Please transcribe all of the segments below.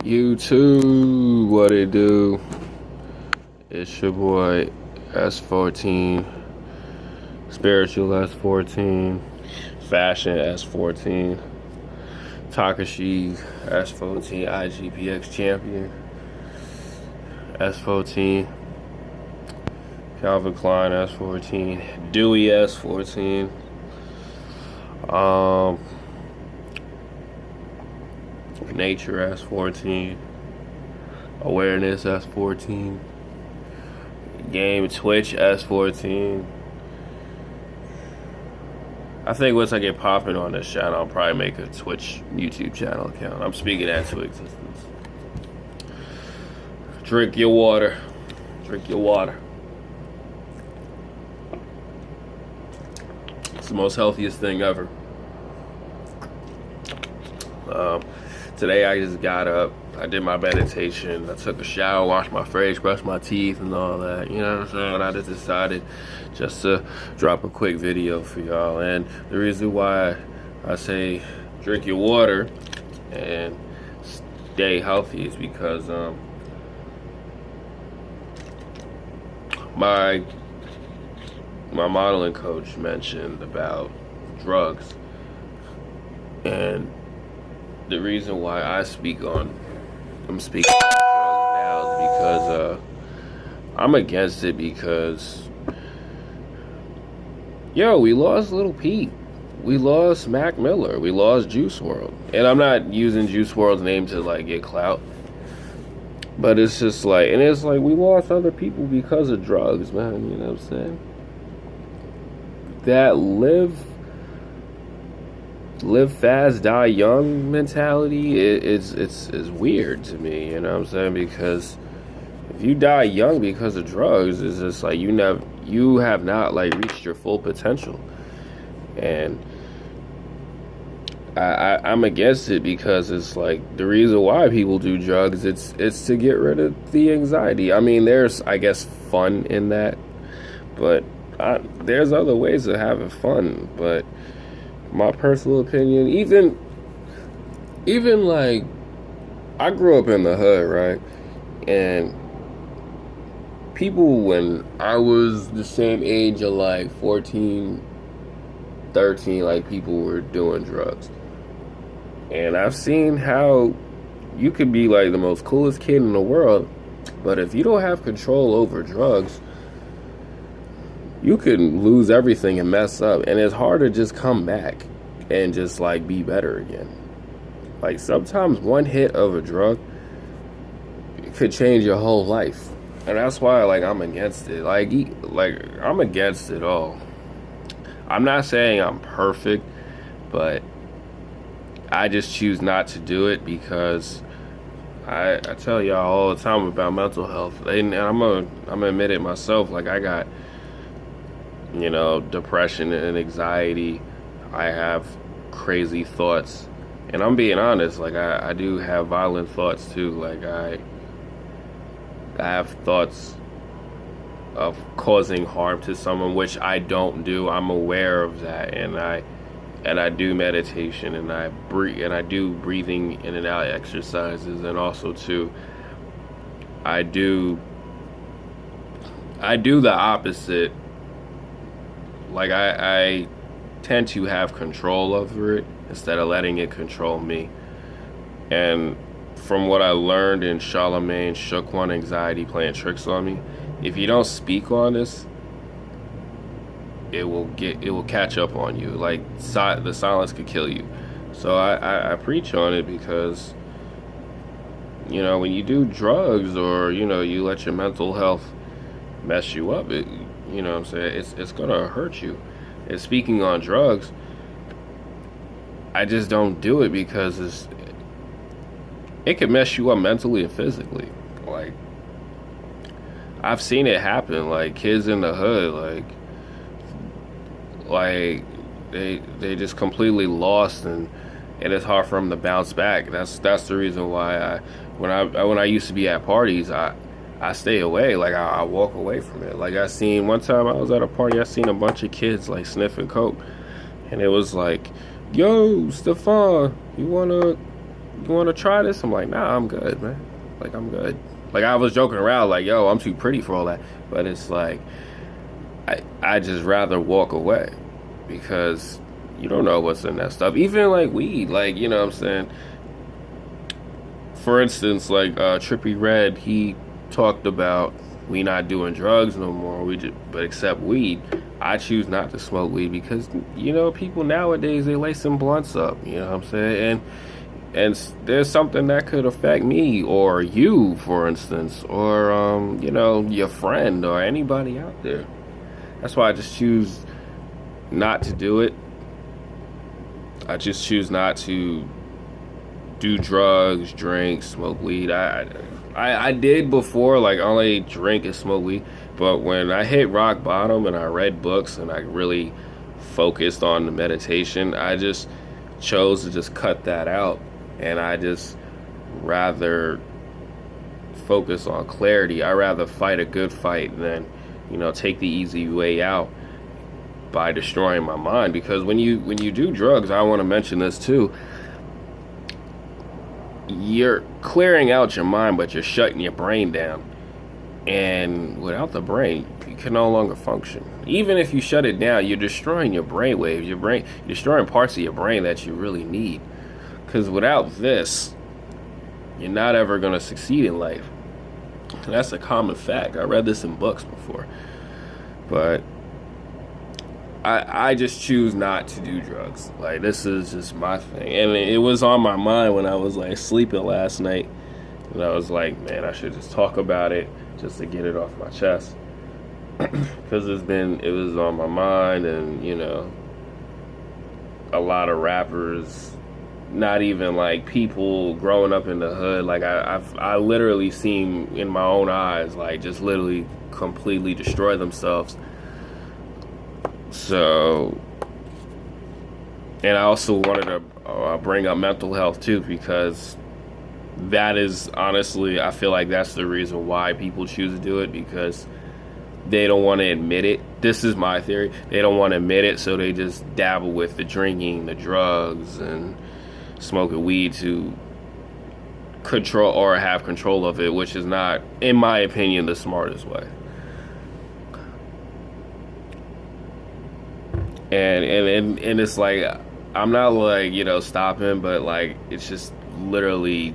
YouTube, what it do? It's your boy S14, Spiritual S14, Fashion S14, Takashi S14, IGPX Champion S14, Calvin Klein S14, Dewey S14, Nature S14, Awareness S14, Game Twitch S14. I think once I get popping on this channel, I'll probably make a Twitch YouTube channel account. I'm speaking that to existence. Drink your water. Drink your water. It's the most healthiest thing ever. Today I just got up, I did my meditation, I took a shower, washed my face, brushed my teeth and all that, you know what I'm saying? I just decided just to drop a quick video for y'all. And the reason why I say drink your water and stay healthy is because my modeling coach mentioned about drugs, and the reason why I'm speaking on drugs now is because I'm against it because, yo, we lost Little Peep, we lost Mac Miller, we lost Juice Wrld, and I'm not using Juice Wrld's name to like get clout, but it's just like, and it's like we lost other people because of drugs, man. You know what I'm saying? That live fast, die young mentality it's weird to me, you know what I'm saying? Because if you die young because of drugs, it's just like you have not like reached your full potential. And I'm against it because it's like the reason why people do drugs, it's to get rid of the anxiety. I mean, there's, I guess, fun in that, but there's other ways of having fun. But my personal opinion, even like, I grew up in the hood, right? And people, when I was the same age of like 14, 13, like people were doing drugs. And I've seen how you could be like the most coolest kid in the world, but if you don't have control over drugs, you can lose everything and mess up, and it's hard to just come back and just like be better again. Like sometimes one hit of a drug could change your whole life, and that's why like I'm against it. Like I'm against it all. I'm not saying I'm perfect, but I just choose not to do it because I tell y'all all the time about mental health, and I'm gonna admit it myself. Like I got, you know, depression and anxiety. I have crazy thoughts, and I'm being honest, like I do have violent thoughts too. Like I have thoughts of causing harm to someone, which I don't do. I'm aware of that, and I do meditation, and I do breathing in and out exercises, and also too I do the opposite. Like I tend to have control over it instead of letting it control me. And from what I learned in Charlemagne Shook One Anxiety Playing Tricks on Me, if you don't speak on this, it will catch up on you. Like the silence could kill you. So I preach on it because, you know, when you do drugs, or you know, you let your mental health mess you up, you know what I'm saying, it's gonna hurt you. And speaking on drugs, I just don't do it because it can mess you up mentally and physically. Like I've seen it happen. Like kids in the hood, like they just completely lost, and it's hard for them to bounce back. That's the reason why when I used to be at parties, I stay away. Like I walk away from it. Like I seen one time I was at a party, I seen a bunch of kids like sniffing coke, and it was like, yo, Stefan, you wanna you want to try this? I'm like, nah, I'm good, man. Like, I'm good. Like, I was joking around, like, yo, I'm too pretty for all that. But it's like, I just rather walk away because you don't know what's in that stuff. Even like weed, like, you know what I'm saying? For instance, like Trippy Red, he talked about we not doing drugs no more. We just, but except weed. I choose not to smoke weed because you know people nowadays they lace some blunts up. You know what I'm saying? And there's something that could affect me or you, for instance, or you know your friend or anybody out there. That's why I just choose not to do it. I just choose not to do drugs, drink, smoke weed. I did before, like only drink and smoke weed. But when I hit rock bottom and I read books and I really focused on the meditation, I just chose to just cut that out. And I just rather focus on clarity. I rather fight a good fight than, you know, take the easy way out by destroying my mind. Because when you do drugs, I want to mention this too, you're clearing out your mind, but you're shutting your brain down. And without the brain, you can no longer function. Even if you shut it down, you're destroying your brain waves. You're destroying parts of your brain that you really need. Because without this, you're not ever going to succeed in life. And that's a common fact. I read this in books before. But I just choose not to do drugs. Like, this is just my thing. And it was on my mind when I was, like, sleeping last night. And I was like, man, I should just talk about it just to get it off my chest. Because it was on my mind. And, you know, a lot of rappers, not even, like, people growing up in the hood. Like, I literally seen in my own eyes, like, just literally completely destroy themselves. So, and I also wanted to bring up mental health too, because that is honestly, I feel like that's the reason why people choose to do it, because they don't want to admit it. This is my theory. They don't want to admit it, so they just dabble with the drinking, the drugs, and smoking weed to control or have control of it, which is not, in my opinion, the smartest way. And it's like, I'm not like, you know, stopping, but like, it's just literally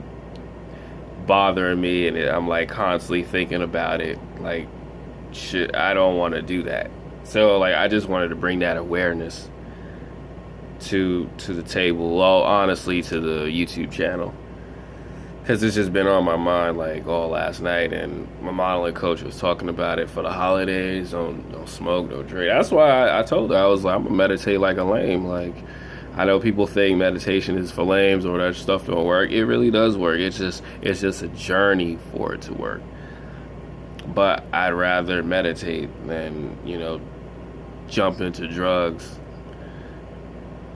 bothering me, and I'm like constantly thinking about it. Like, shit, I don't want to do that. So like, I just wanted to bring that awareness to the table. Well, honestly, to the YouTube channel, because it's just been on my mind like all last night, and my modeling coach was talking about it for the holidays. Don't smoke, don't drink. That's why I told her, I was like, I'm gonna meditate like a lame. Like, I know people think meditation is for lames or that stuff don't work. It really does work. It's just a journey for it to work. But I'd rather meditate than, you know, jump into drugs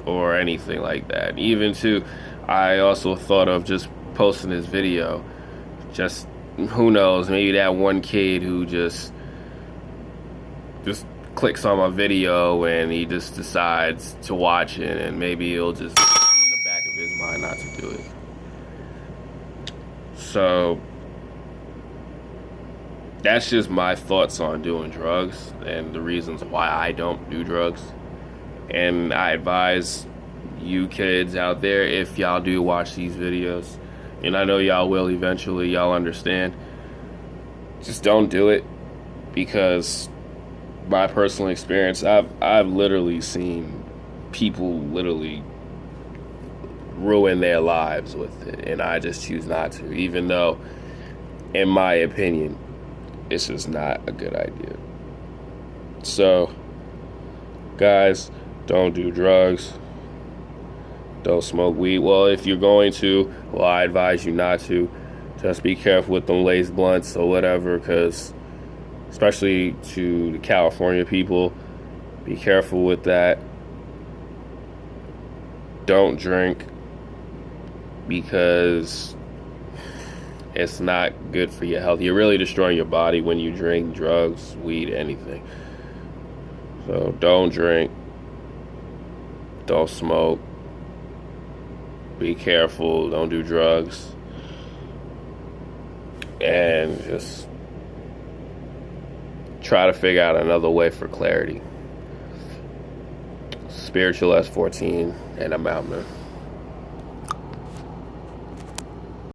or anything like that. Even too, I also thought of just posting this video, just who knows, maybe that one kid who just clicks on my video and he just decides to watch it, and maybe it'll just be in the back of his mind not to do it. So that's just my thoughts on doing drugs and the reasons why I don't do drugs. And I advise you kids out there, if y'all do watch these videos, and I know y'all will eventually, y'all understand, just don't do it, because my personal experience, I've literally seen people literally ruin their lives with it, and I just choose not to, even though, in my opinion, it's just not a good idea. So, guys, don't do drugs. Don't smoke weed. Well, if you're going to, well, I advise you not to. Just be careful with them lace blunts or whatever, because especially to the California people, be careful with that. Don't drink, because it's not good for your health. You're really destroying your body when you drink drugs, weed, anything. So don't drink. Don't smoke. be careful, don't do drugs, and just try to figure out another way for clarity. Spiritual S14, and I'm out, man.